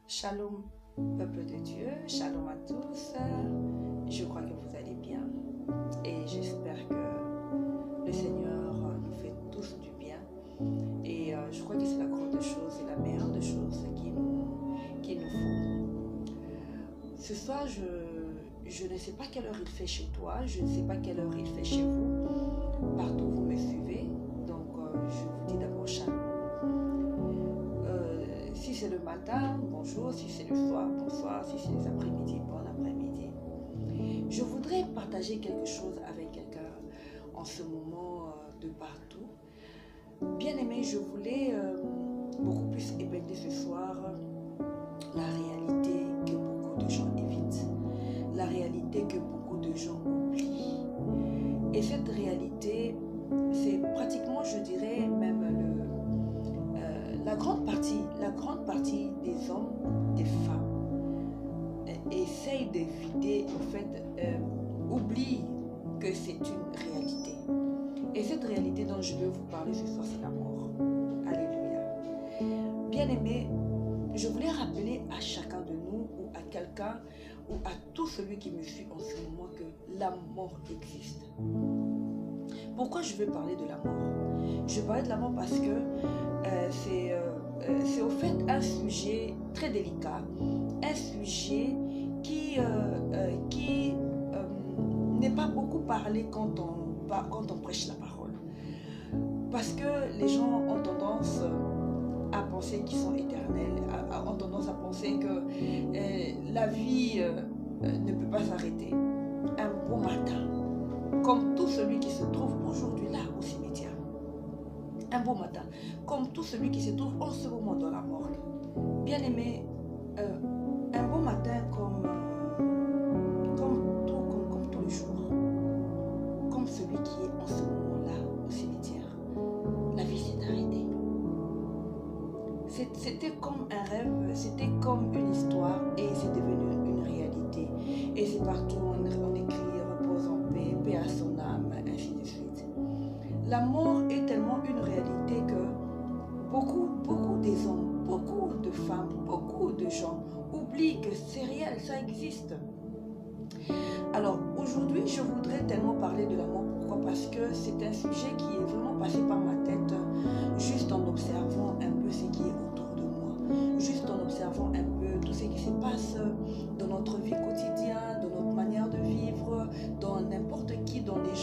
Shalom, peuple de Dieu, shalom à tous. Je crois que vous allez bien et j'espère que le Seigneur nous fait tous du bien. Et je crois que c'est la grande chose et la meilleure des choses qu'il nous faut. Ce soir, je ne sais pas quelle heure il fait chez toi, je ne sais pas quelle heure il fait chez vous. Partout vous me suivez, donc je vous dis d'abord shalom. Si c'est le matin, bonjour. Si c'est le soir, bonsoir. Si c'est les après-midi, bon après-midi. Je voudrais partager quelque chose avec quelqu'un en ce moment de partout. Bien aimé, je voulais beaucoup plus épingler ce soir la réalité que beaucoup de gens évitent. La réalité que beaucoup de gens oublient. Et cette réalité, c'est pratiquement, je dirais, même la grande partie des hommes, des femmes essayent d'éviter, en fait, oublient que c'est une réalité. Et cette réalité dont je veux vous parler ce soir, c'est la mort. Alléluia. Bien aimé, je voulais rappeler à chacun de nous, ou à quelqu'un, ou à tout celui qui me suit en ce moment, que la mort existe. Pourquoi je veux parler de la mort? Je veux parler de la mort parce que c'est au fait un sujet très délicat, un sujet qui n'est pas beaucoup parlé quand on prêche la parole. Parce que les gens ont tendance à penser qu'ils sont éternels, ont tendance à penser que la vie ne peut pas s'arrêter. Un beau matin, comme tout celui qui se trouve aujourd'hui là au cimetière. Un beau matin, comme tout celui qui se trouve en ce moment dans la morgue. Bien aimé, un beau matin comme tous les jours, comme celui qui est en ce moment là au cimetière. La vie s'est arrêtée. C'était comme un rêve, c'était comme une histoire et c'est devenu une réalité. Et c'est partout on écrit repose en paix, paix à son âme, ainsi de suite. La mort est tellement une réalité que beaucoup des hommes, beaucoup de femmes, beaucoup de gens oublient que c'est réel, ça existe. Alors aujourd'hui, je voudrais tellement parler de la mort. Pourquoi? Parce que c'est un sujet qui est vraiment passé par ma tête juste en observant un peu ce qui est autour de moi, juste en observant un peu tout ce qui se passe dans notre vie quotidienne, dans notre manière de vivre, dans n'importe qui, dans les